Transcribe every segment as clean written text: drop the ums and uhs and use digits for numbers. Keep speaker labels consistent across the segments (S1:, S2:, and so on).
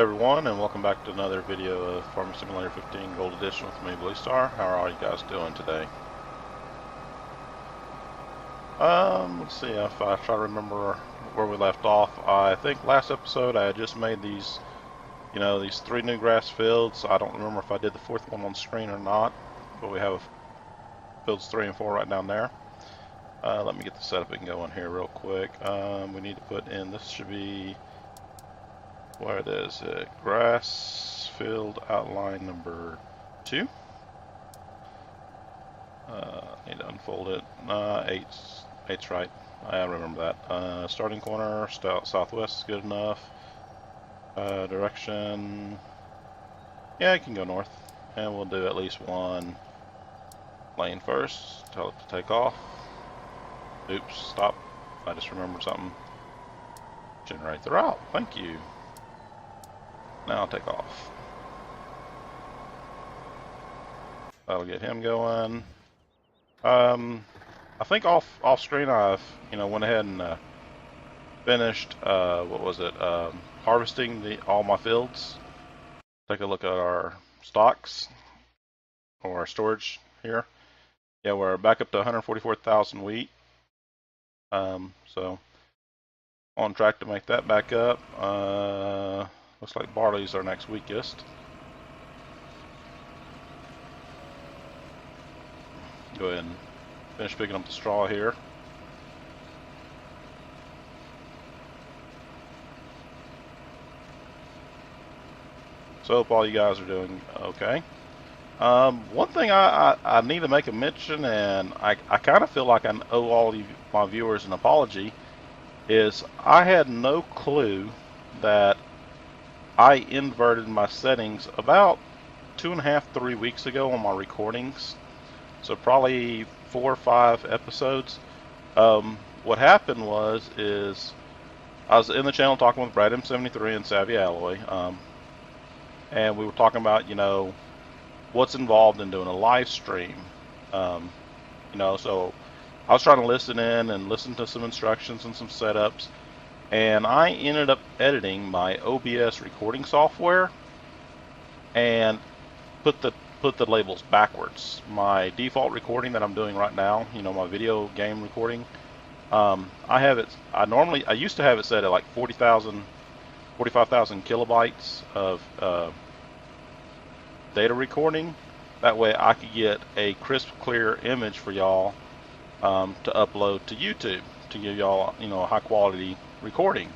S1: everyone, and welcome back to another video of Farming Simulator 15 Gold Edition with me, Blue Star. How are all you guys doing today? Let's see if I try to remember where we left off. I think last episode I had just made these, these 3 new grass fields. I don't remember if I did the 4th one on screen or not, but we have fields 3 and 4 right down there. Let me get the setup and going here real quick. We need to put in, this should be, where is it? Grass field outline number 2. Need to unfold it. Eight's right. I remember that. Starting corner, southwest is good enough. Direction. Yeah, I can go north. And we'll do at least one lane first. Tell it to take off. Oops, stop. I just remembered something. Generate the route. Thank you. Now I'll take off. That'll get him going. I think off screen I've went ahead and finished what was it? Harvesting all my fields. Take a look at our stocks or our storage here. Yeah, we're back up to 144,000 wheat. So on track to make that back up. Looks like barley's our next weakest. Go ahead and finish picking up the straw here. So hope all you guys are doing okay. One thing I need to make a mention, and I kind of feel like I owe all of my viewers an apology, is I had no clue that I inverted my settings about 2.5 to 3 weeks ago on my recordings. So probably 4 or 5 episodes. What happened is I was in the channel talking with Brad M73 and Savvy Alloy, and we were talking about what's involved in doing a live stream. So I was trying to listen in and listen to some instructions and some setups, and I ended up editing my OBS recording software and put the labels backwards. My default recording that I'm doing right now, my video game recording, I have it. I used to have it set at like 45,000 kilobytes of data recording. That way I could get a crisp, clear image for y'all to upload to YouTube to give y'all a high quality recording.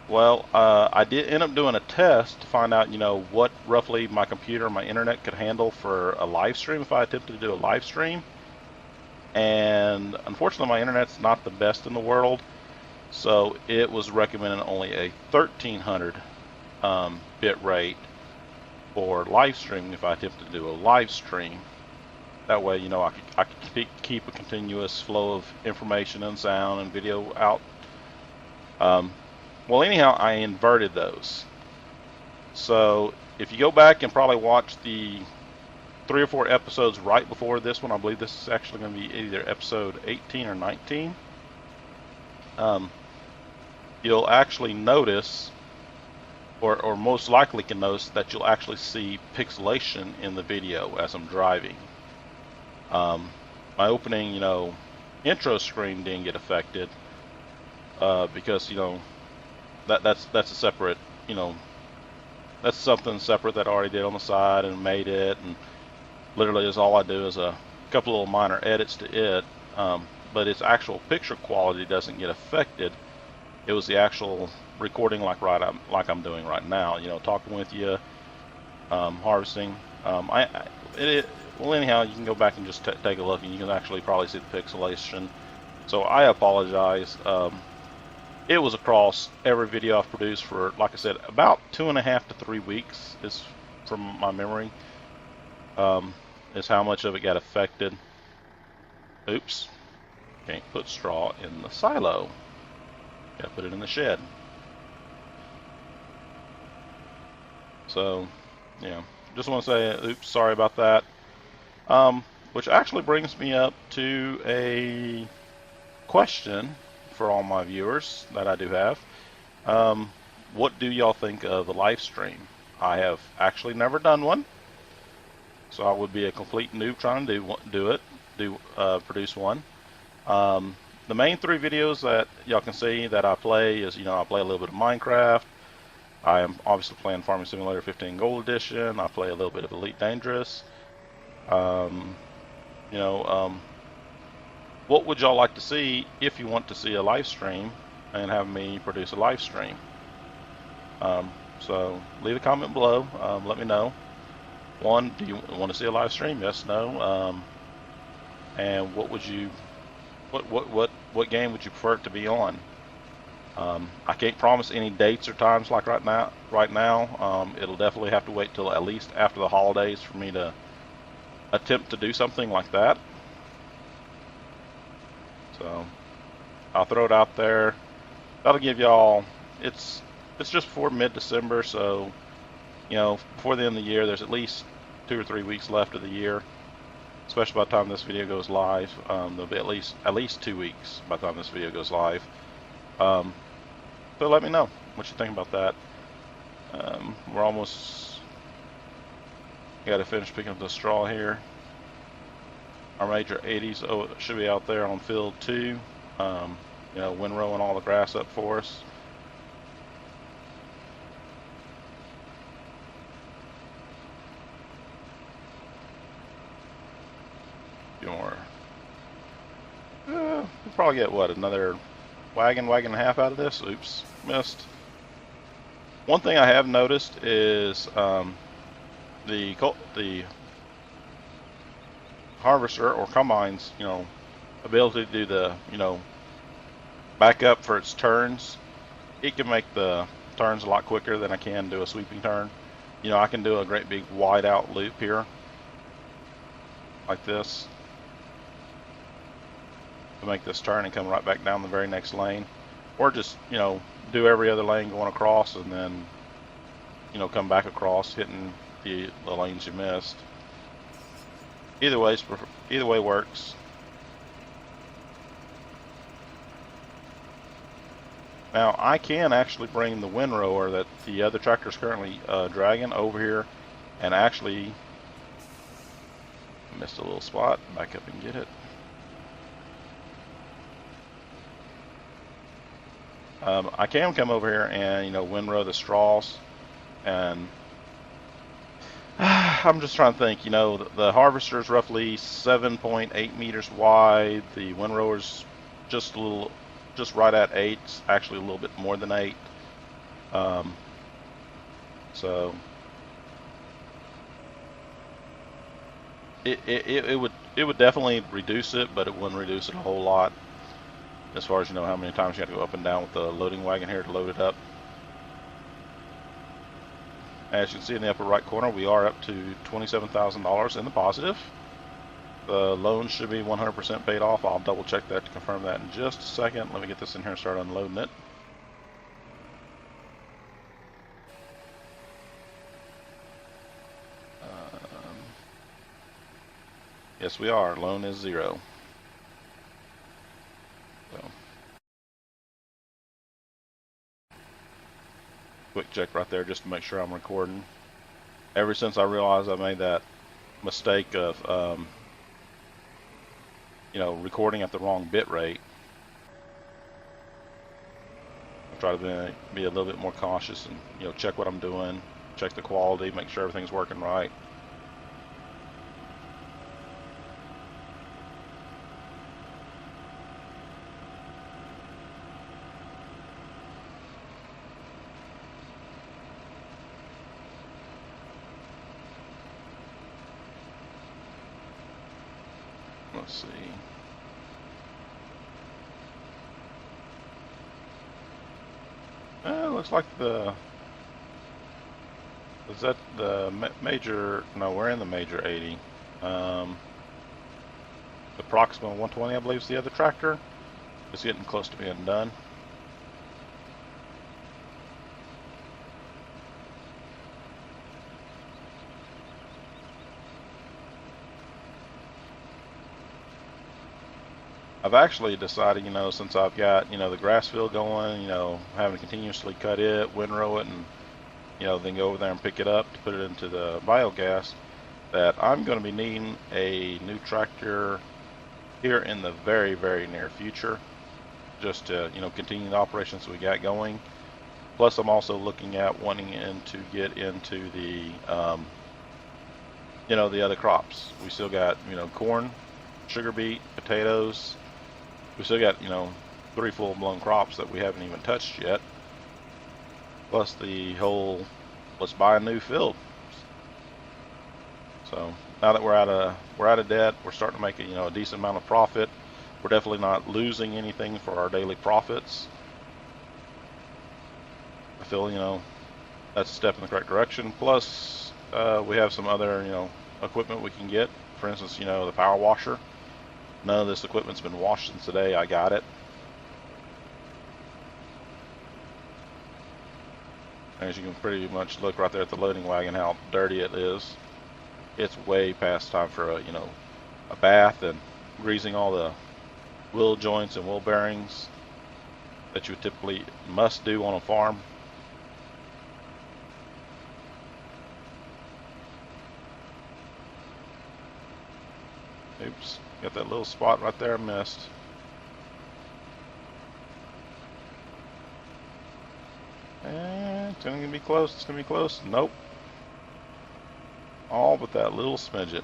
S1: Well, I did end up doing a test to find out what roughly my computer and my internet could handle for a live stream if I attempted to do a live stream. And unfortunately my internet's not the best in the world, so it was recommending only a 1300 bit rate for live streaming if I attempted to do a live stream. That way I could keep a continuous flow of information and sound and video out. Well, anyhow, I inverted those. So if you go back and probably watch the 3 or 4 episodes right before this one, I believe this is actually going to be either episode 18 or 19, you'll actually notice, or most likely can notice, that you'll actually see pixelation in the video as I'm driving. My opening, intro screen didn't get affected because, that's a separate, that's something separate that I already did on the side and made it, and literally is all I do is a couple little minor edits to it, but its actual picture quality doesn't get affected. It was the actual recording like I'm doing right now, talking with you, harvesting. Well, anyhow, you can go back and just take a look, and you can actually probably see the pixelation. So I apologize. It was across every video I've produced for, like I said, about 2.5 to 3 weeks is from my memory, is how much of it got affected. Oops. Can't put straw in the silo. Gotta put it in the shed. So, just want to say, oops, sorry about that. Which actually brings me up to a question for all my viewers that I do have. what do y'all think of the live stream? I have actually never done one, so I would be a complete noob trying to produce one. The main 3 videos that y'all can see that I play is, I play a little bit of Minecraft. I am obviously playing Farming Simulator 15 Gold Edition. I play a little bit of Elite Dangerous. What would y'all like to see if you want to see a live stream and have me produce a live stream? So leave a comment below. Let me know. One, do you want to see a live stream? Yes, no. And what would you, what game would you prefer it to be on? I can't promise any dates or times like right now. It'll definitely have to wait till at least after the holidays for me to attempt to do something like that. So I'll throw it out there. That'll give y'all, it's just before mid-December, so before the end of the year, there's at least 2 or 3 weeks left of the year. Especially by the time this video goes live, there'll be at least 2 weeks by the time this video goes live. So let me know what you think about that. We're almost got to finish picking up the straw here. Our major 80s should be out there on field 2. Windrowing all the grass up for us. We'll probably get another wagon and a half out of this. Oops, missed. One thing I have noticed is the harvester or combine's ability to do the back up for its turns. It can make the turns a lot quicker than I can do a sweeping turn. I can do a great big wide out loop here like this to make this turn and come right back down the very next lane, or just do every other lane going across and then come back across hitting the lanes you missed. Either way works. Now I can actually bring the windrower that the other tractor is currently dragging over here, and actually missed a little spot. Back up and get it. I can come over here and windrow the straws, and I'm just trying to think. The harvester is roughly 7.8 meters wide. The windrower's just right at 8. Actually, a little bit more than 8. So it would definitely reduce it, but it wouldn't reduce it a whole lot. As far as how many times you have to go up and down with the loading wagon here to load it up. As you can see in the upper right corner, we are up to $27,000 in the positive. The loan should be 100% paid off. I'll double check that to confirm that in just a second. Let me get this in here and start unloading it. Yes, we are. Loan is 0. So, quick check right there just to make sure I'm recording. Ever since I realized I made that mistake of recording at the wrong bit rate, I try to be a little bit more cautious and check what I'm doing, check the quality, make sure everything's working right. Let's see. Looks like is that the major? No, we're in the major 80. The Proxima 120, I believe, is the other tractor. It's getting close to being done. I've actually decided, since I've got, the grass field going, having to continuously cut it, windrow it, and, then go over there and pick it up to put it into the biogas, that I'm going to be needing a new tractor here in the very, very near future, just to, continue the operations we got going. Plus, I'm also looking at wanting to get into the, the other crops. We still got, corn, sugar beet, potatoes. We still got, 3 full-blown crops that we haven't even touched yet. Plus the whole, let's buy a new field. So now that we're out of debt, we're starting to make a decent amount of profit. We're definitely not losing anything for our daily profits. I feel that's a step in the correct direction. Plus we have some other equipment we can get. For instance, the power washer. None of this equipment's been washed since the day I got it. As you can pretty much look right there at the loading wagon how dirty it is. It's way past time for a bath and greasing all the wheel joints and wheel bearings that you typically must do on a farm. Oops, got that little spot right there I missed. And it's gonna be close, it's gonna be close. Nope. All but that little smidget.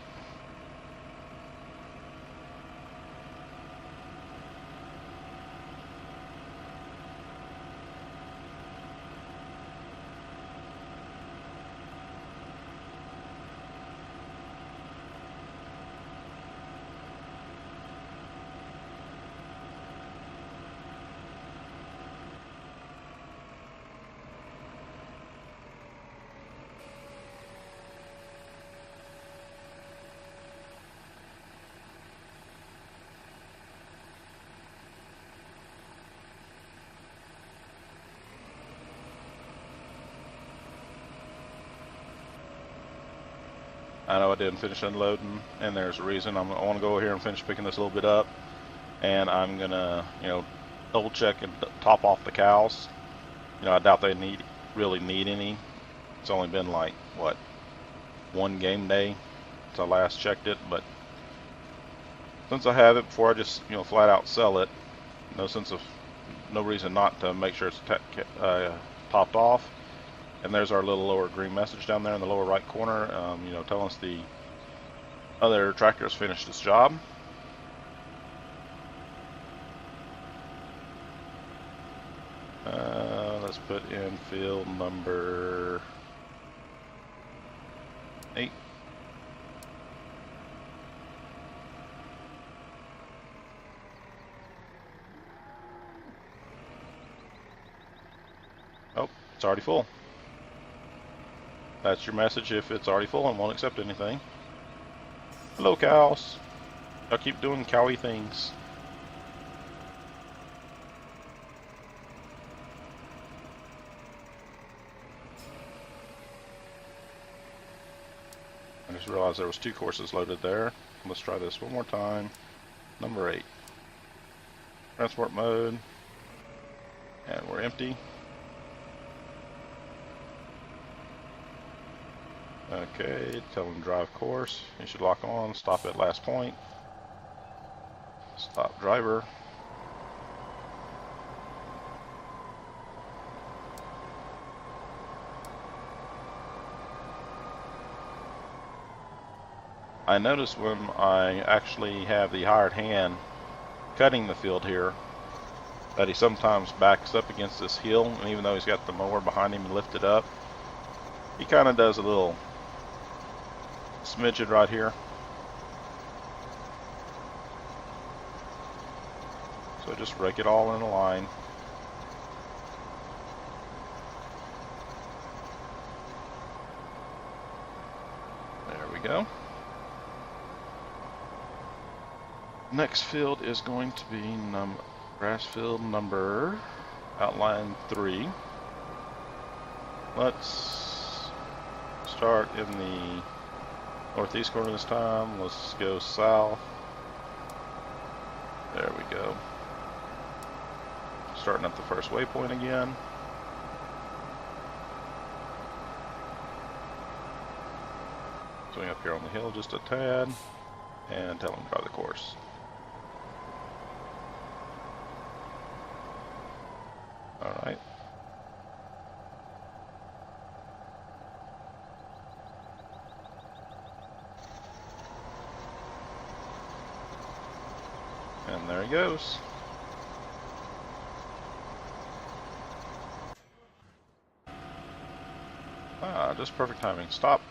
S1: I know I didn't finish unloading, and there's a reason. I want to go here and finish picking this a little bit up, and I'm gonna, double check and top off the cows. I doubt they really need any. It's only been like what, 1 game day since I last checked it, but since I have it, before I just flat out sell it, no reason not to make sure it's topped off. And there's our little lower green message down there in the lower right corner, telling us the other tractor has finished its job. Let's put in field number 8. Oh, it's already full. That's your message if it's already full and won't accept anything. Hello, cows. I'll keep doing cowy things. I just realized there was 2 courses loaded there. Let's try this one more time. Number 8. Transport mode. And we're empty. Okay, tell them drive course. You should lock on, stop at last point. Stop driver. I notice when I actually have the hired hand cutting the field here that he sometimes backs up against this hill, and even though he's got the mower behind him and lifted up, he kind of does a little smidgen right here. So just rake it all in a line. There we go. Next field is going to be grass field number outline 3. Let's start in the northeast corner this time. Let's go south. There we go. Starting at the first waypoint again. Swing up here on the hill just a tad, and tell him to drive the course. Alright. And there he goes. Just perfect timing. Stop.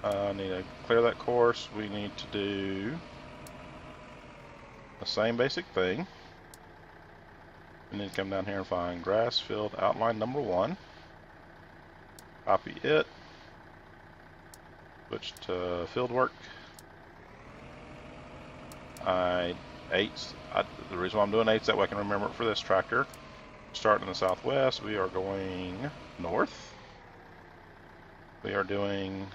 S1: I need to clear that course. We need to do the same basic thing. We need to come down here and find grass field outline number 1. Copy it. Switch to field work. The reason why I'm doing 8 is that way I can remember it for this tractor. Starting in the southwest, we are going north. We are doing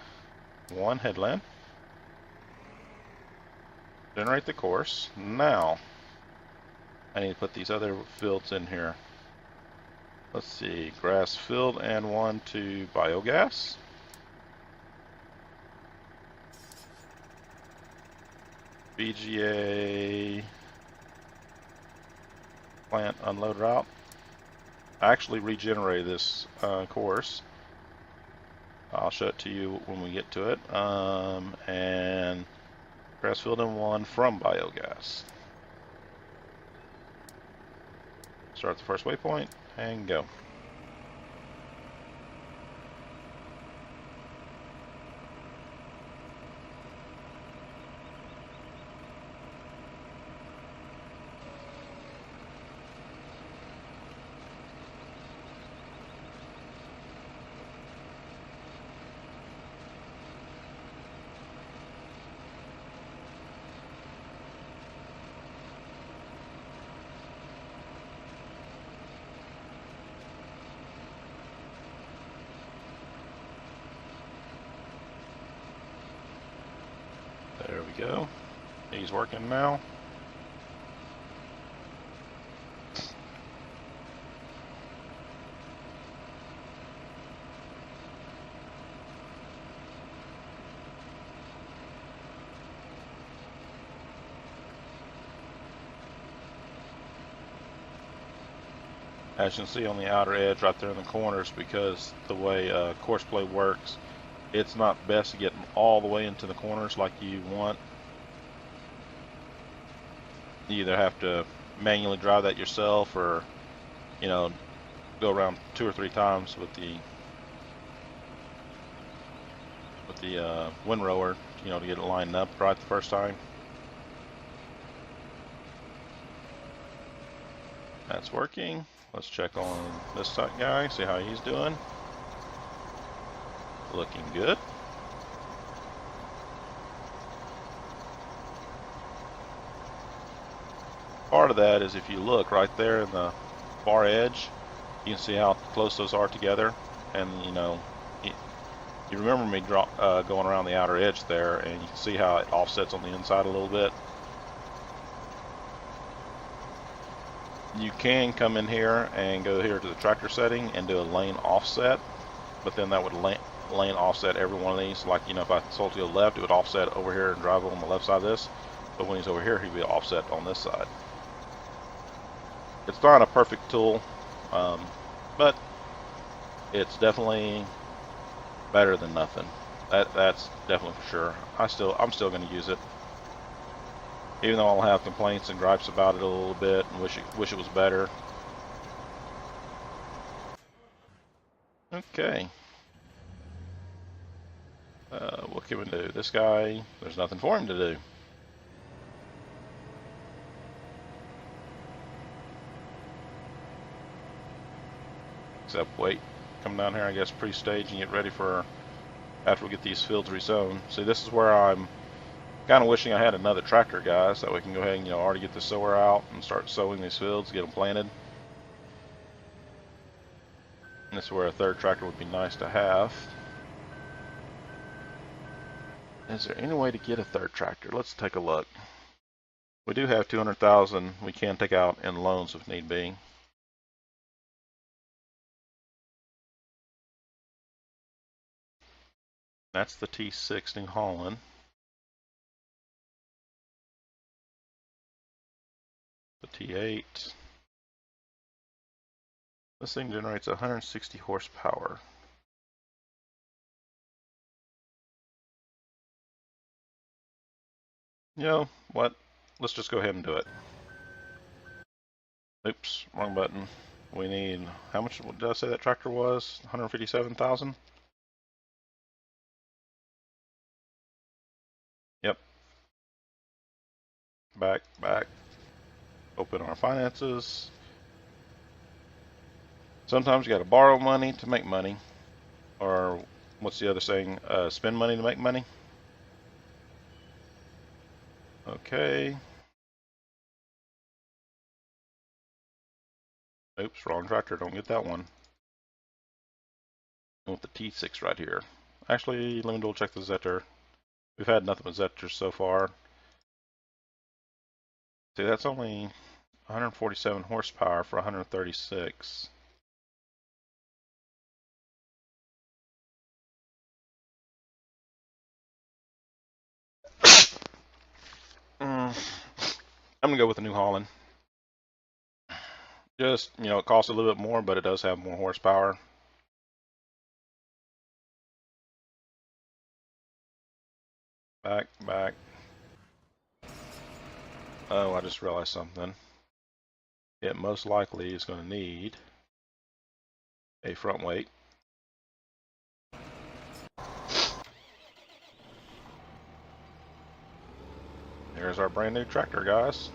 S1: 1 headland. Generate the course. Now, I need to put these other fields in here. Let's see, grass field and 1 to biogas. BGA plant unload route. I actually regenerated this course. I'll show it to you when we get to it. And grass field and 1 from biogas. Start the first waypoint and go. There we go. He's working now. As you can see on the outer edge right there in the corners, because the way course play works, it's not best to get all the way into the corners like you want. You either have to manually drive that yourself, or go around 2 or 3 times with the windrower, to get it lined up right the first time. That's working. Let's check on this guy, see how he's doing. Looking good. Part of that is if you look right there in the far edge, you can see how close those are together. And you remember me going around the outer edge there, and you can see how it offsets on the inside a little bit. You can come in here and go here to the tractor setting and do a lane offset, but then that would lane offset every one of these. Like, if I sold to the left, it would offset over here and drive on the left side of this. But when he's over here, he'd be offset on this side. It's not a perfect tool, but it's definitely better than nothing. That's definitely for sure. I'm still going to use it, even though I'll have complaints and gripes about it a little bit and wish it was better. Okay. What can we do? This guy, there's nothing for him to do. Except wait, come down here, I guess, pre-stage and get ready for after we get these fields rezoned. See, this is where I'm kind of wishing I had another tractor, guys, so we can go ahead and already get the sower out and start sowing these fields, get them planted. And this is where a third tractor would be nice to have. Is there any way to get a third tractor? Let's take a look. We do have 200,000 we can take out in loans if need be. That's the T6 New Holland. The T8. This thing generates 160 horsepower. You know what? Let's just go ahead and do it. Oops, wrong button. We need, how much did I say that tractor was? 157,000? Yep. Back. Open our finances. Sometimes you gotta borrow money to make money. Or what's the other saying? Spend money to make money. Okay. Oops, wrong tractor. Don't get that one. I want the T6 right here. Actually, let me double check the Zetor. We've had nothing but Zetors so far. See, that's only 147 horsepower for 136. I'm gonna go with the New Holland. Just, you know, it costs a little bit more, but it does have more horsepower. Back. Oh, I just realized something. It most likely is going to need a front weight. There's our brand new tractor, guys.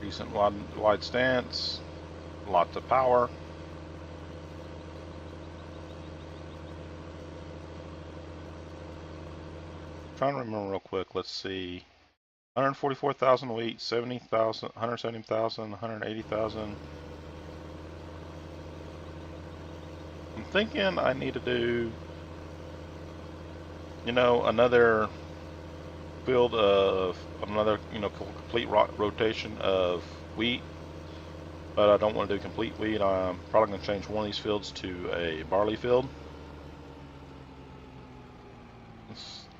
S1: Decent wide stance, lots of power. Trying to remember real quick. Let's see. 144,000 weight, 70,000, 170,000, 180,000. I'm thinking I need to do, you know, another field of another, you know, complete rotation of wheat, but I don't want to do complete wheat. I'm probably going to change one of these fields to a barley field.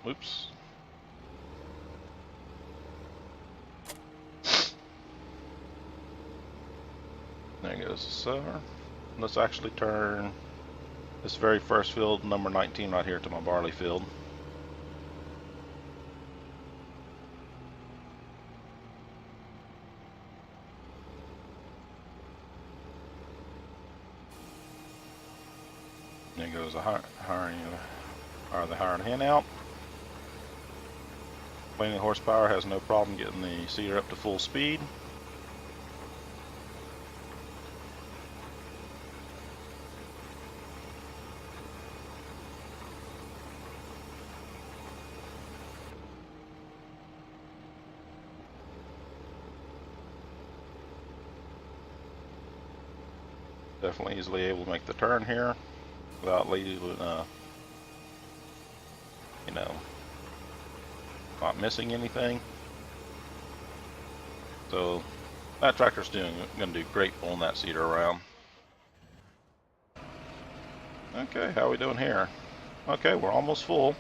S1: Oops. There goes the sower. Let's actually turn this very first field, number 19, right here to my barley field. There goes the hiring the hen out. Cleaning horsepower has no problem getting the seeder up to full speed. Definitely easily able to make the turn here without leaving, you know, not missing anything. So that tractor's going to do great pulling that seeder around. Okay, how are we doing here? Okay, we're almost full.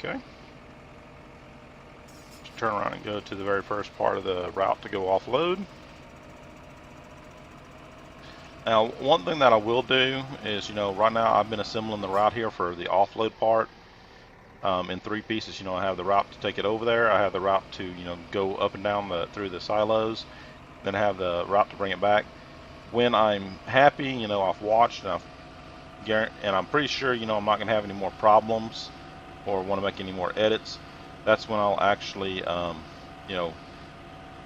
S1: Okay. turn around and go to the very first part of the route to go offload. Now, one thing that I will do is, right now I've been assembling the route here for the offload part in 3 pieces. I have the route to take it over there. I have the route to, go up and down through the silos. Then I have the route to bring it back. When I'm happy, I've watched and I'm pretty sure, I'm not going to have any more problems or want to make any more edits. That's when I'll actually,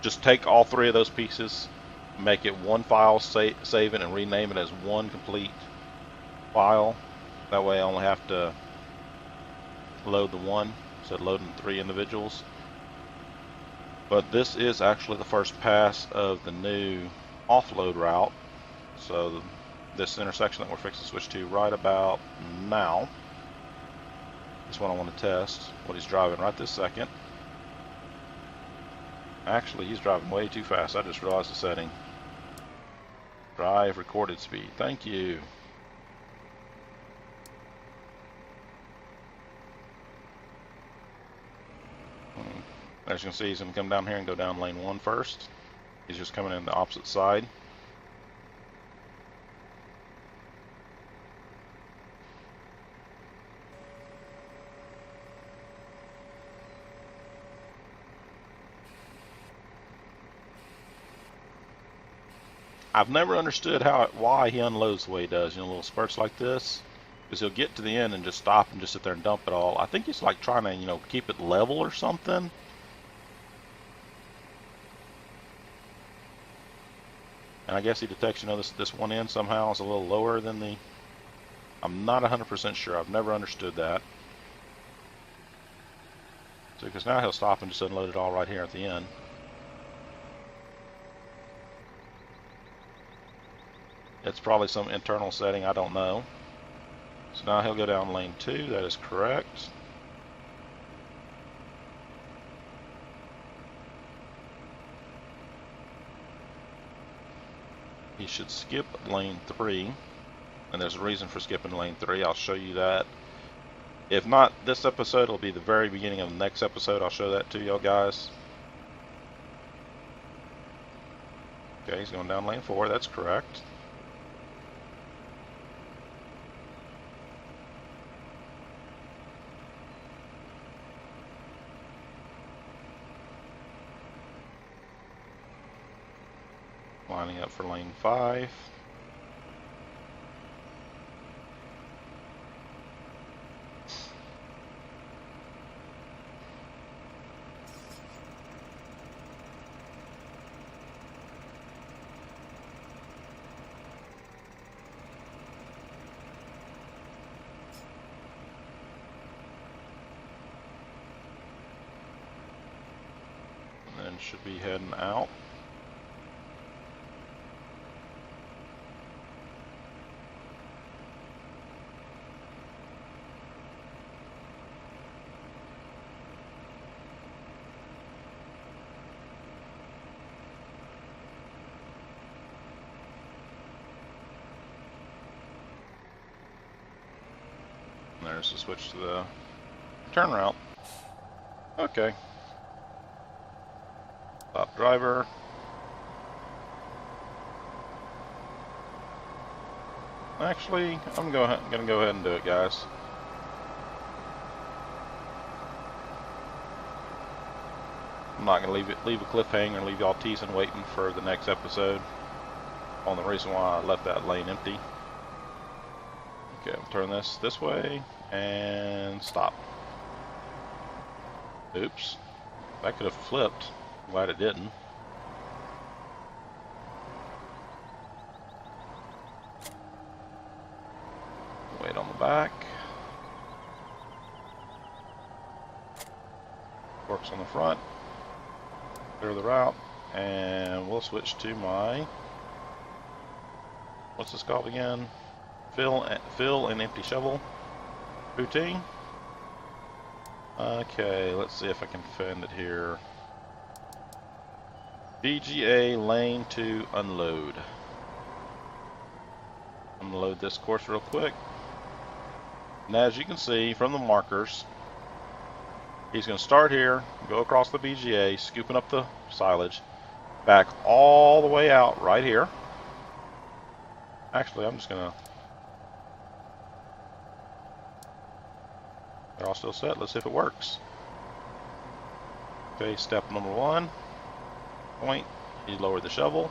S1: just take all 3 of those pieces, make it one file, save it, and rename it as one complete file. That way I only have to load the one instead of loading 3 individuals. But this is actually the first pass of the new offload route. So this intersection that we're fixing to switch to right about now is what I want to test, what he's driving right this second. Actually, he's driving way too fast. I just realized the setting. Drive recorded speed. Thank you. As you can see, he's going to come down here and go down lane 1 first. He's just coming in the opposite side. I've never understood why he unloads the way he does, little spurts like this. Because he'll get to the end and just stop and just sit there and dump it all. I think he's like trying to, keep it level or something. And I guess he detects, this one end somehow is a little lower than the... I'm not 100% sure. I've never understood that. So, because now he'll stop and just unload it all right here at the end. It's probably some internal setting, I don't know. So now he'll go down lane 2, that is correct. He should skip lane 3, and there's a reason for skipping lane 3. I'll show you that. If not this episode, it'll be the very beginning of the next episode. I'll show that to y'all guys. Okay, he's going down lane 4, that's correct. Lining up for lane 5. And then should be heading out. There's the switch to the turn route. Okay. Stop driver. Actually, I'm gonna go ahead and do it, guys. I'm not gonna leave a cliffhanger and leave y'all teasing, waiting for the next episode on the reason why I left that lane empty. Okay, I'll turn this way and stop. Oops, that could have flipped. Glad it didn't. Wait on the back. Works on the front. Clear the route, and we'll switch to my, what's this called again? Fill and empty shovel routine. Okay, let's see if I can find it here. VGA lane 2 unload. I'm gonna load this course real quick. And as you can see from the markers, He's going to start here, go across the BGA, scooping up the silage, back all the way out right here. Actually, I'm just going to... They're all still set. Let's see if it works. Okay, step number 1. Point. You lower the shovel.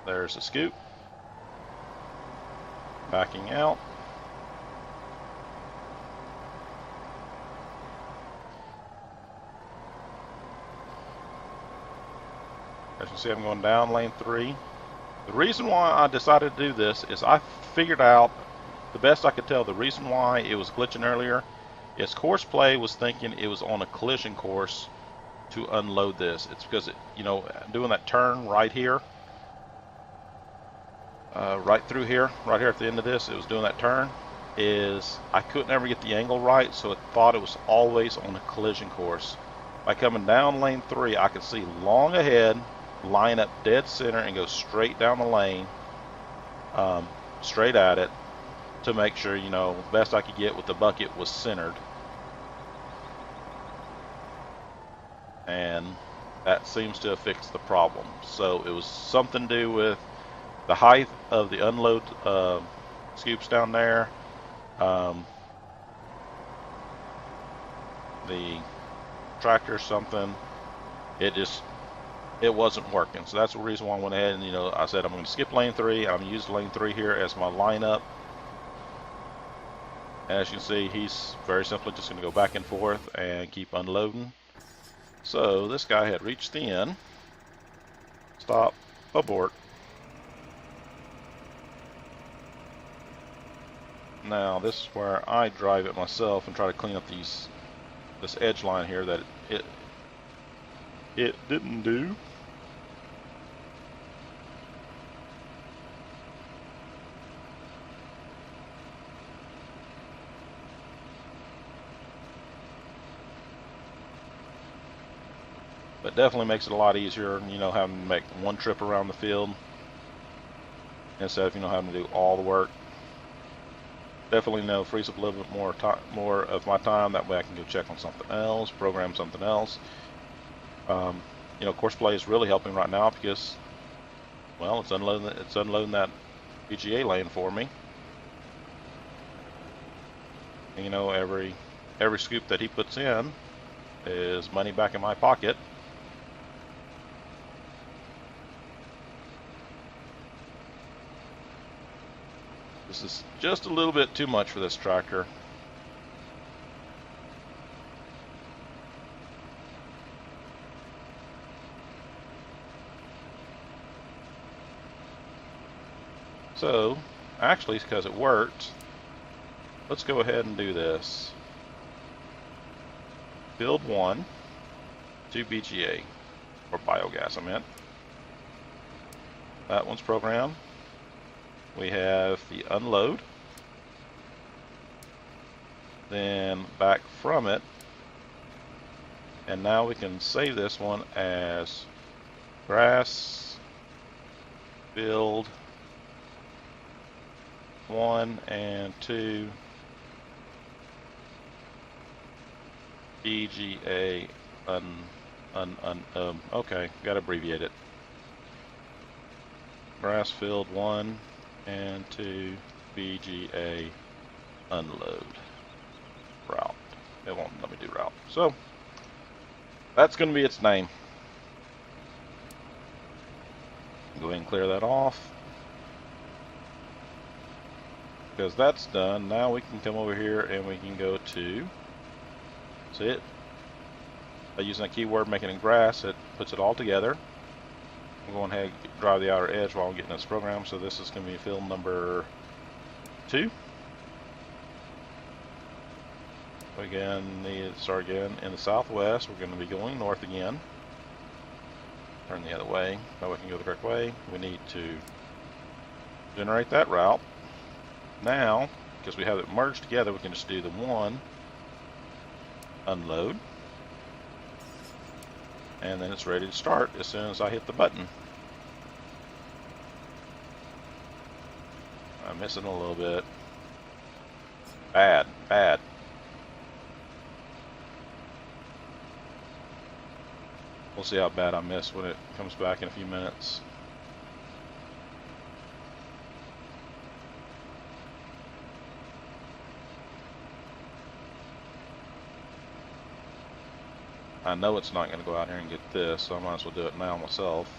S1: There's the scoop. Backing out. As you can see, I'm going down lane 3. The reason why I decided to do this is I figured out, the best I could tell, the reason why it was glitching earlier is Courseplay was thinking it was on a collision course to unload this. It's because, you know, doing that turn right here, right through here, right here at the end of this, it was doing that turn, is I couldn't ever get the angle right, so it thought it was always on a collision course. By coming down lane 3, I could see long ahead, line up dead center, and go straight down the lane, straight at it, to make sure, you know, best I could get with the bucket was centered. And that seems to have fixed the problem. So it was something to do with the height of the unload scoops down there, the tractor, something. It wasn't working. So that's the reason why I went ahead and, you know, I said I'm going to skip lane 3. I'm going to use lane 3 here as my lineup. As you can see, he's very simply just going to go back and forth and keep unloading. So this guy had reached the end. Stop, abort. Now this is where I drive it myself and try to clean up this edge line here that it didn't do. But definitely makes it a lot easier, you know, having to make one trip around the field instead of, you know, having to do all the work. Definitely, you know, frees up a little bit more of my time. That way I can go check on something else, program something else. You know, Courseplay is really helping right now because, well, it's unloading that BGA lane for me. And, you know, every scoop that he puts in is money back in my pocket. This is just a little bit too much for this tractor. So, actually, because it worked, let's go ahead and do this. Build 1 to BGA, or biogas, I meant. That one's programmed. We have the unload. Then back from it. And now we can save this one as grass build 1 and 2 BGA okay, gotta abbreviate it. Grass field 1 and 2 BGA unload route. It won't let me do route. So that's going to be its name. Go ahead and clear that off. Because that's done, now we can come over here and we can go to, see it? By using that keyword, making it grass, it puts it all together. I'm going ahead and drive the outer edge while I'm getting this program. So this is going to be field number 2. Again, need to start again in the southwest. We're going to be going north again. Turn the other way. Now we can go the correct way. We need to generate that route. Now, because we have it merged together, we can just do the 1 unload. And then it's ready to start as soon as I hit the button. I'm missing a little bit. Bad. We'll see how bad I miss when it comes back in a few minutes. I know it's not going to go out here and get this, so I might as well do it now myself.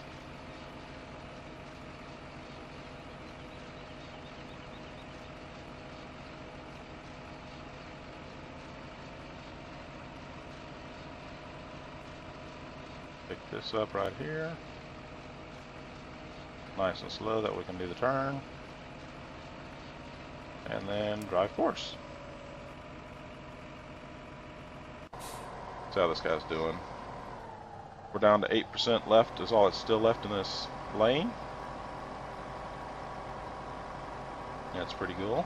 S1: Pick this up right here. Nice and slow that we can do the turn. And then drive course. See how this guy's doing. We're down to 8% left is all that's still left in this lane. That's pretty cool.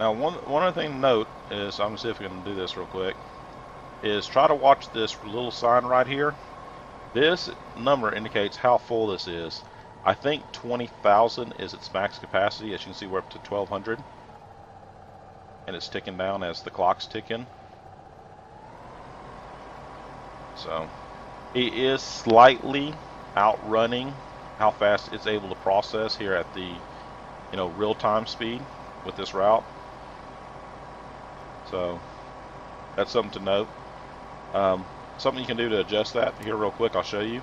S1: Now one other thing to note is, I'm going to see if we can do this real quick, is try to watch this little sign right here. This number indicates how full this is. I think 20,000 is its max capacity. As you can see, we're up to 1,200. And it's ticking down as the clock's ticking. So it is slightly outrunning how fast it's able to process here at the real-time speed with this route. So that's something to note. Something you can do to adjust that here real quick, I'll show you,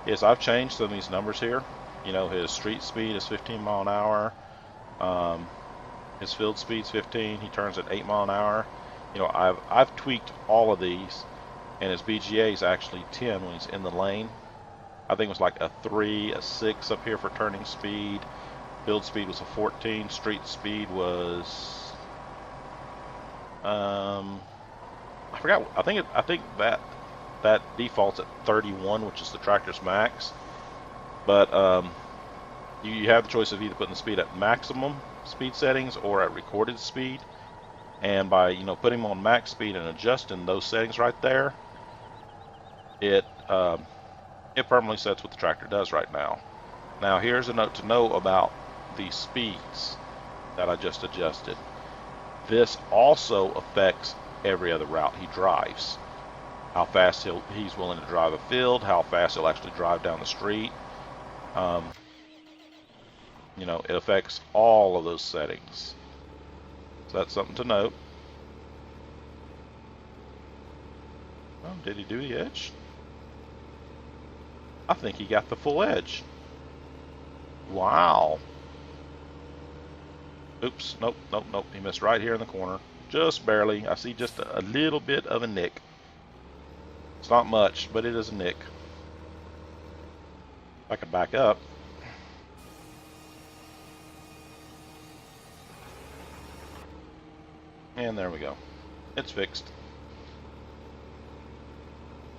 S1: is I've changed some of these numbers here. His street speed is 15 mile an hour. His field speed's 15. He turns at 8 mile an hour. I've tweaked all of these, and his BGA is actually 10 when he's in the lane. I think it was like a 3, a 6 up here for turning speed. Field speed was a 14. Street speed was I forgot. I think that defaults at 31, which is the tractor's max. But you have the choice of either putting the speed at maximum speed settings or at recorded speed, and by putting them on max speed and adjusting those settings right there, it permanently sets what the tractor does right now. Now here's a note to know about the speeds that I just adjusted. This also affects every other route he drives. How fast he's willing to drive a field, how fast he'll actually drive down the street. It affects all of those settings. So that's something to note. Oh, did he do the edge? I think he got the full edge. Wow. Oops, nope. He missed right here in the corner. Just barely. I see just a little bit of a nick. It's not much, but it is a nick. If I can back up. And there we go. It's fixed.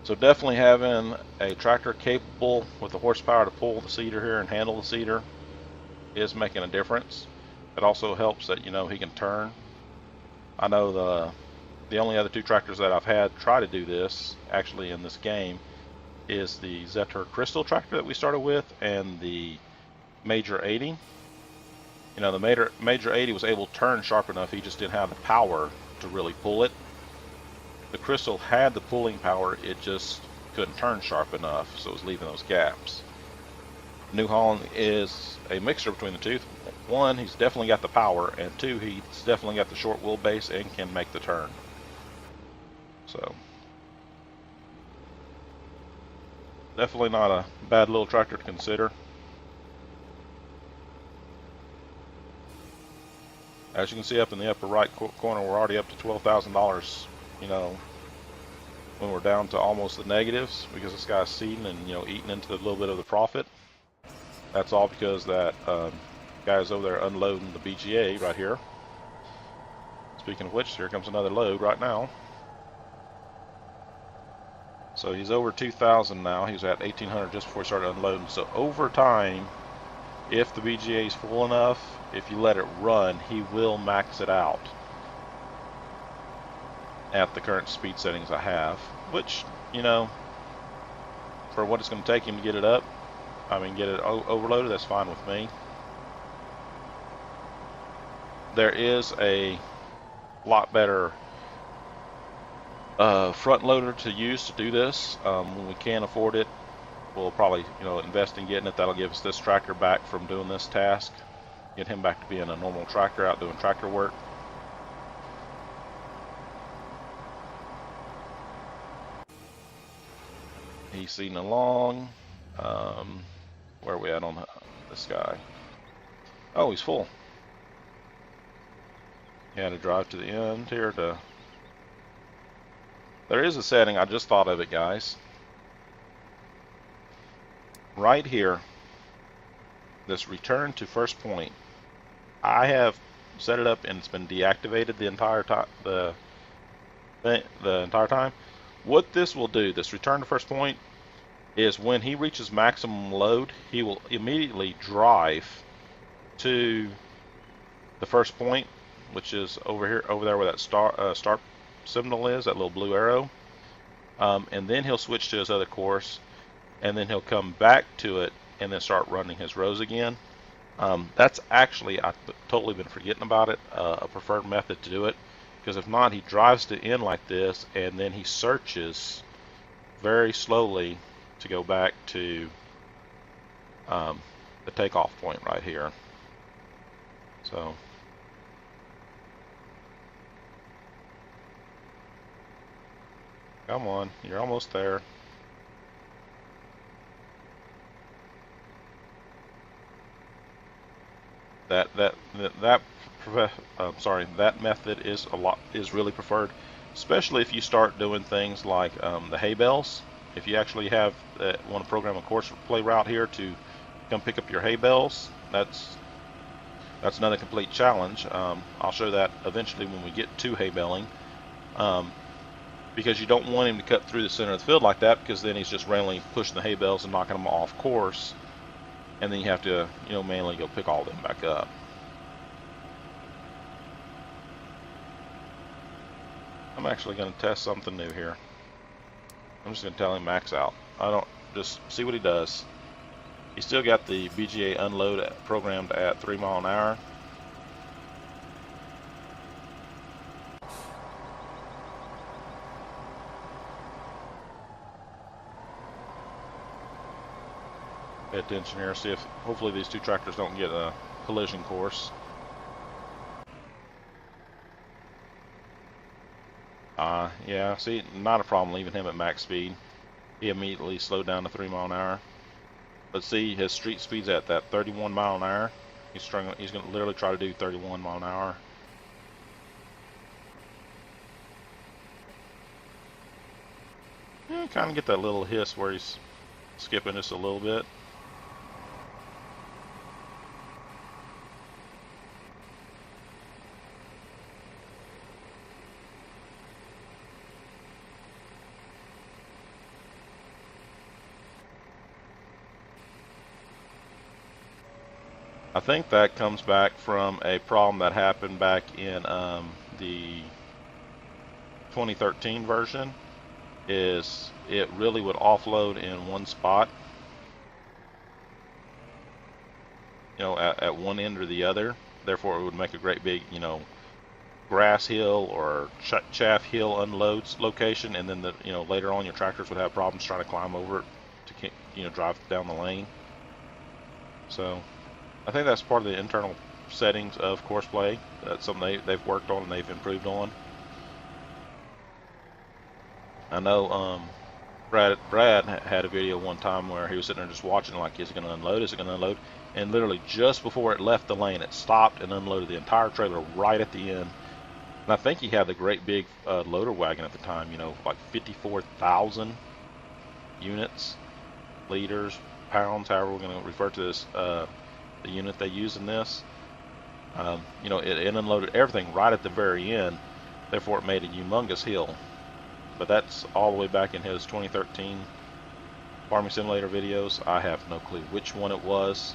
S1: So definitely having a tractor capable with the horsepower to pull the seeder here and handle the seeder is making a difference. It also helps that he can turn. I know the only other two tractors that I've had try to do this actually in this game is the Zetor Crystal tractor that we started with and the Major 80. The Major 80 was able to turn sharp enough, he just didn't have the power to really pull it. The Crystal had the pulling power, it just couldn't turn sharp enough, so it was leaving those gaps. New Holland is a mixture between the two. One, he's definitely got the power, and two, he's definitely got the short wheelbase and can make the turn. So, definitely not a bad little tractor to consider. As you can see up in the upper right corner, we're already up to $12,000, when we're down to almost the negatives because this guy's seeding and, eating into a little bit of the profit. That's all because that guy's over there unloading the BGA right here. Speaking of which, here comes another load right now. So he's over 2,000 now. He was at 1,800 just before he started unloading. So over time, if the BGA is full enough, if you let it run, he will max it out at the current speed settings I have, which, for what it's going to take him to get it up, get it overloaded, that's fine with me. There is a lot better front loader to use to do this. When we can afford it, we'll probably invest in getting it. That'll give us this tractor back from doing this task, get him back to being a normal tractor out doing tractor work. He's seen along. Where are we at on this guy? Oh, he's full. He had to drive to the end here to... There is a setting, I just thought of it, guys. Right here, this return to first point, I have set it up and it's been deactivated the entire time. The entire time. What this will do, this return to first point, is when he reaches maximum load, he will immediately drive to the first point, which is over there where that start symbol is, that little blue arrow, and then he'll switch to his other course, and then he'll come back to it and then start running his rows again. That's actually, I've totally been forgetting about it, a preferred method to do it, because if not, he drives to end like this and then he searches very slowly to go back to the takeoff point right here. So come on, you're almost there. That method is really preferred, especially if you start doing things like the hay bales. If you actually want to program a course play route here to come pick up your hay bales, that's another complete challenge. I'll show that eventually when we get to hay baling, because you don't want him to cut through the center of the field like that, because then he's just randomly pushing the hay bales and knocking them off course, and then you have to manually go pick all of them back up. I'm actually going to test something new here. I'm just going to tell him max out. I don't, just see what he does. He's still got the BGA unload programmed at 3 miles an hour. Pay attention here, see if hopefully these two tractors don't get a collision course. Yeah, see, not a problem leaving him at max speed. He immediately slowed down to 3 miles an hour. But see, his street speed's at that 31 mile an hour. He's going to literally try to do 31 mile an hour. Yeah, kind of get that little hiss where he's skipping just a little bit. I think that comes back from a problem that happened back in the 2013 version. Is it really would offload in one spot, at one end or the other. Therefore, it would make a great big, grass hill or chaff hill unloads location, and then later on your tractors would have problems trying to climb over it to drive down the lane. So I think that's part of the internal settings of Courseplay. That's something they've worked on and they've improved on. I know Brad had a video one time where he was sitting there just watching, like, is it going to unload? Is it going to unload? And literally just before it left the lane, it stopped and unloaded the entire trailer right at the end. And I think he had the great big loader wagon at the time, like 54,000 units, liters, pounds, however we're going to refer to this, the unit they use in this. It unloaded everything right at the very end. Therefore, it made a humongous hill. But that's all the way back in his 2013 Farming Simulator videos. I have no clue which one it was.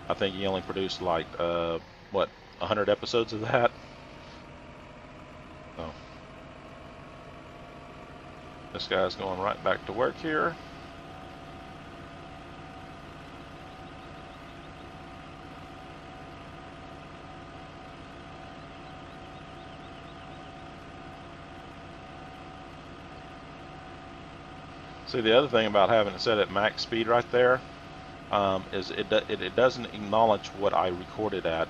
S1: I think he only produced like 100 episodes of that. So this guy's going right back to work here. See, the other thing about having it set at max speed right there is it doesn't acknowledge what I recorded at.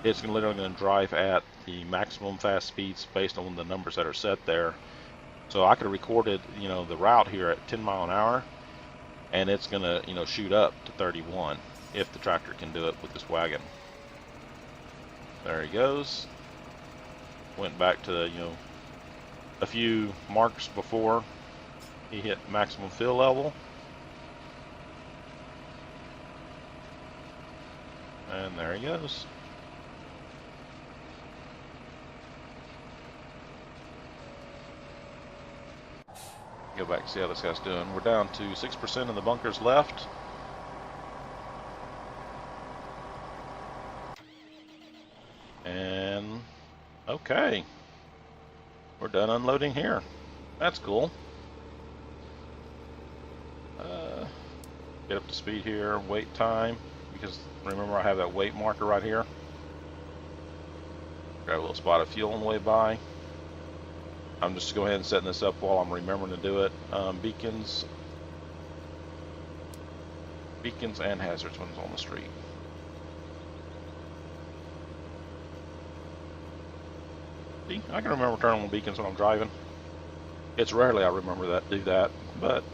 S1: It's literally going to drive at the maximum fast speeds based on the numbers that are set there. So I could have recorded, you know, the route here at 10 mile an hour, and it's going to, you know, shoot up to 31 if the tractor can do it with this wagon. There he goes. Went back to, you know, a few marks before he hit maximum fill level. And there he goes. Go back and see how this guy's doing. We're down to 6% of the bunkers left. And okay, we're done unloading here. That's cool. Get up to speed here, wait time, because remember I have that wait marker right here. Grab a little spot of fuel on the way by. I'm just going ahead and setting this up while I'm remembering to do it. Beacons and hazards when it's on the street. See, I can remember turning on beacons when I'm driving. It's rarely I remember that do that, but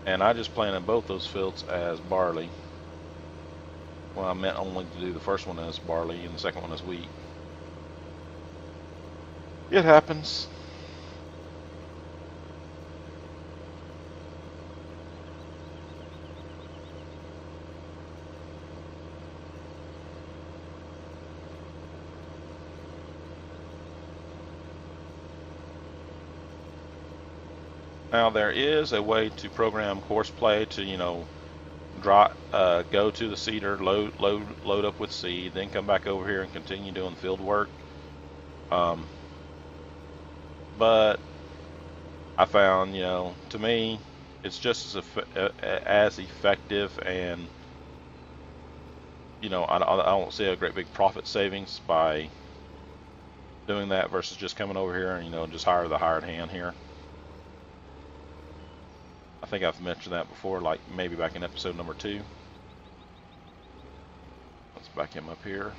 S1: and I just planted both those fields as barley. Well, I meant only to do the first one as barley and the second one as wheat. It happens. Now there is a way to program Courseplay to, you know, go to the seeder, load up with seed, then come back over here and continue doing field work. But I found, you know, to me, it's just as effective, and you know, I don't see a great big profit savings by doing that versus just coming over here and, you know, just hire the hired hand here. I think I've mentioned that before, like maybe back in episode number 2. Let's back him up here.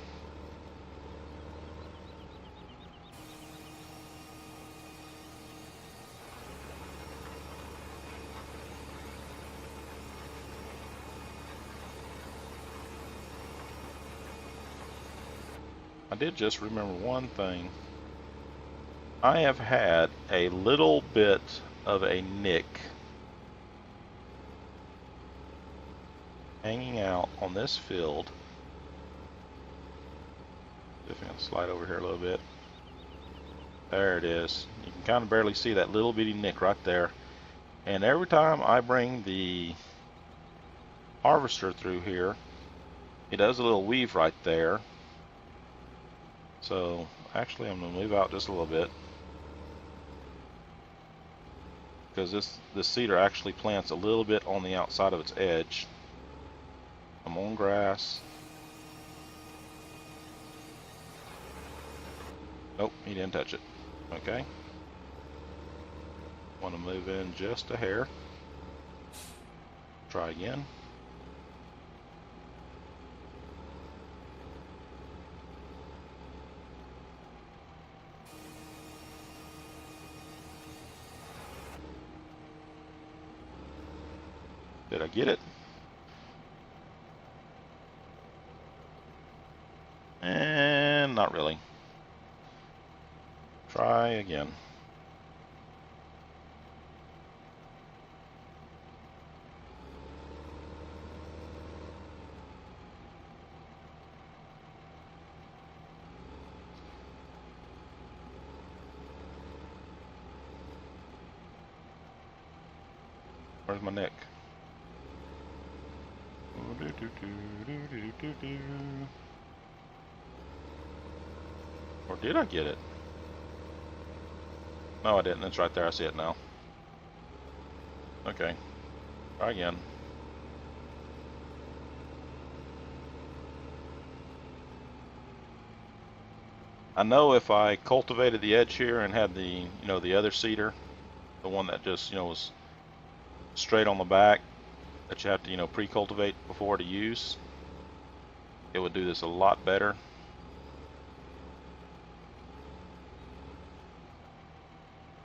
S1: I did just remember one thing. I have had a little bit of a nick hanging out on this field. If I can slide over here a little bit. There it is. You can kind of barely see that little bitty nick right there. And every time I bring the harvester through here, it does a little weave right there. So actually I'm going to move out just a little bit, because this seeder actually plants a little bit on the outside of its edge. I'm on grass. Nope, he didn't touch it. Okay. Want to move in just a hair. Try again. Did I get it? And not really. Try again. Where's my neck? Or did I get it? No, I didn't. It's right there. I see it now. Okay. Try again. I know if I cultivated the edge here and had the, the other seeder, the one that just, was straight on the back, that you have to, pre-cultivate before to use, it would do this a lot better.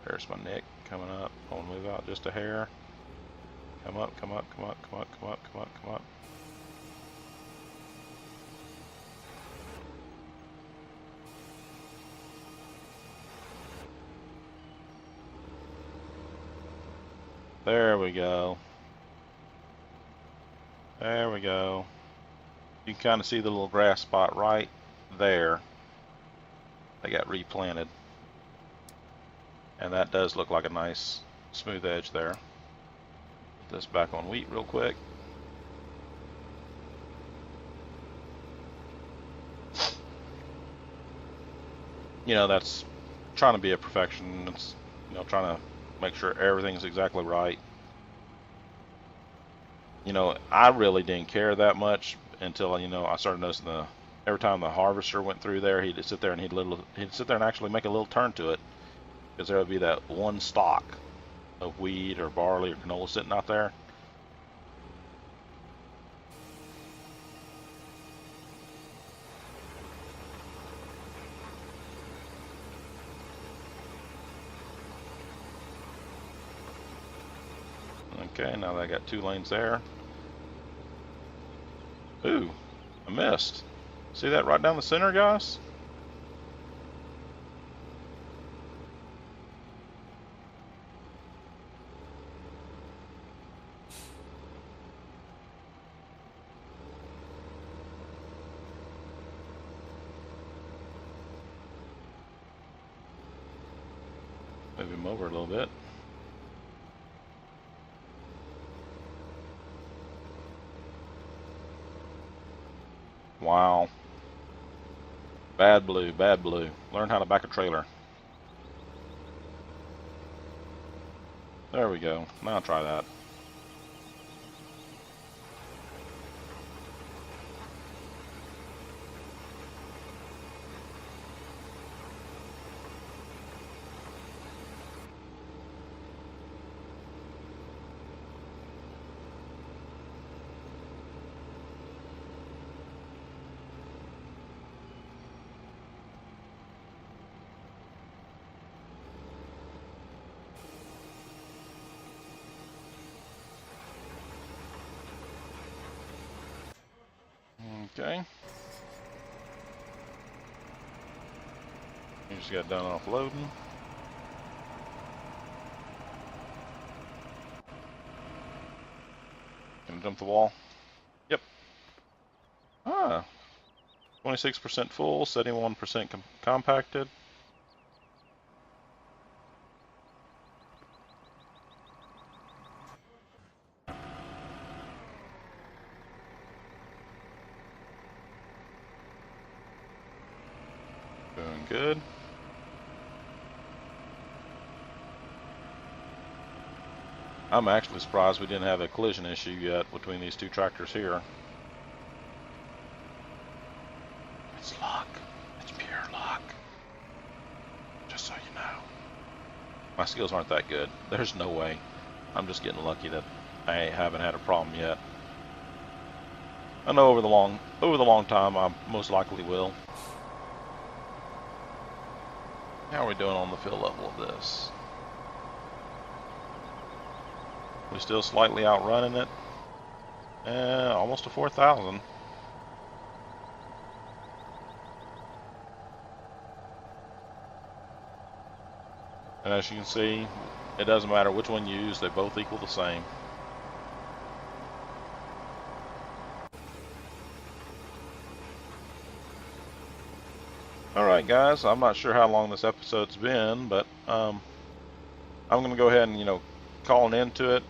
S1: There's my nick coming up. I want to move out just a hair. Come up, come up, come up, come up, come up, come up, come up. There we go. There we go. You can kind of see the little grass spot right there. They got replanted. And that does look like a nice smooth edge there. Put this back on wheat real quick. That's trying to be a perfection. It's, trying to make sure everything's exactly right. I really didn't care that much until, I started noticing every time the harvester went through there, he'd sit there and he'd sit there and actually make a little turn to it. Because there would be that one stalk of wheat or barley or canola sitting out there. Okay, now I got 2 lanes there. Ooh, I missed. See that right down the center, guys? Move him over a little bit. Wow. Bad blue, bad blue. Learn how to back a trailer. There we go. Now try that. Okay. You just got done offloading. Gonna jump the wall? Yep. Ah. 26% full, 71% compacted. Doing good. I'm actually surprised we didn't have a collision issue yet between these 2 tractors here. It's luck. It's pure luck. Just so you know. My skills aren't that good. There's no way. I'm just getting lucky that I haven't had a problem yet. I know over the long time I most likely will. How are we doing on the fill level of this? We're still slightly outrunning it. Almost to 4,000. And as you can see, it doesn't matter which one you use, they both equal the same. Alright guys, I'm not sure how long this episode's been, but I'm going to go ahead and, call an end to it.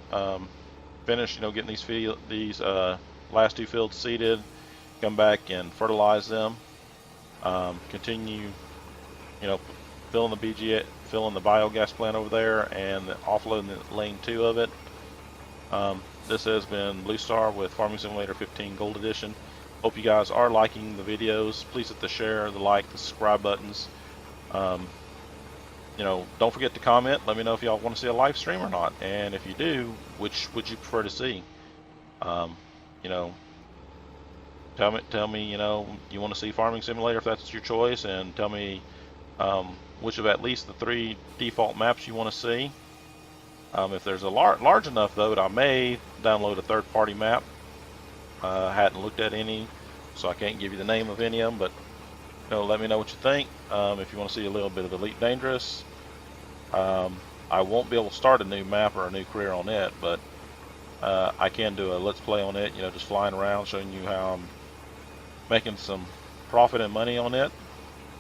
S1: Finish, getting these last 2 fields seeded, come back and fertilize them. Continue, filling the biogas plant over there and offloading the lane 2 of it. This has been Blue Star with Farming Simulator 15 Gold Edition. Hope you guys are liking the videos. Please hit the share, the like, the subscribe buttons. You know, don't forget to comment. Let me know if y'all want to see a live stream or not, and if you do, which would you prefer to see? You know, tell me. You know, you want to see Farming Simulator if that's your choice, and tell me which of at least the 3 default maps you want to see. If there's a large enough though, I may download a third-party map. I hadn't looked at any, so I can't give you the name of any of them, but you know, let me know what you think. If you want to see a little bit of Elite Dangerous, I won't be able to start a new map or a new career on it, but I can do a let's play on it, you know, just flying around showing you how I'm making some profit and money on it.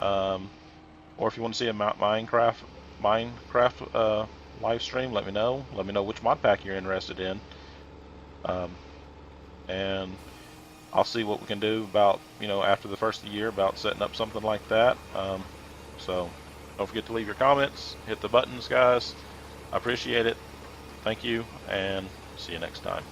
S1: Or if you want to see a Minecraft live stream, let me know. Let me know which mod pack you're interested in. And I'll see what we can do about, you know, after the first of the year about setting up something like that. So don't forget to leave your comments, hit the buttons, guys. I appreciate it. Thank you, and see you next time.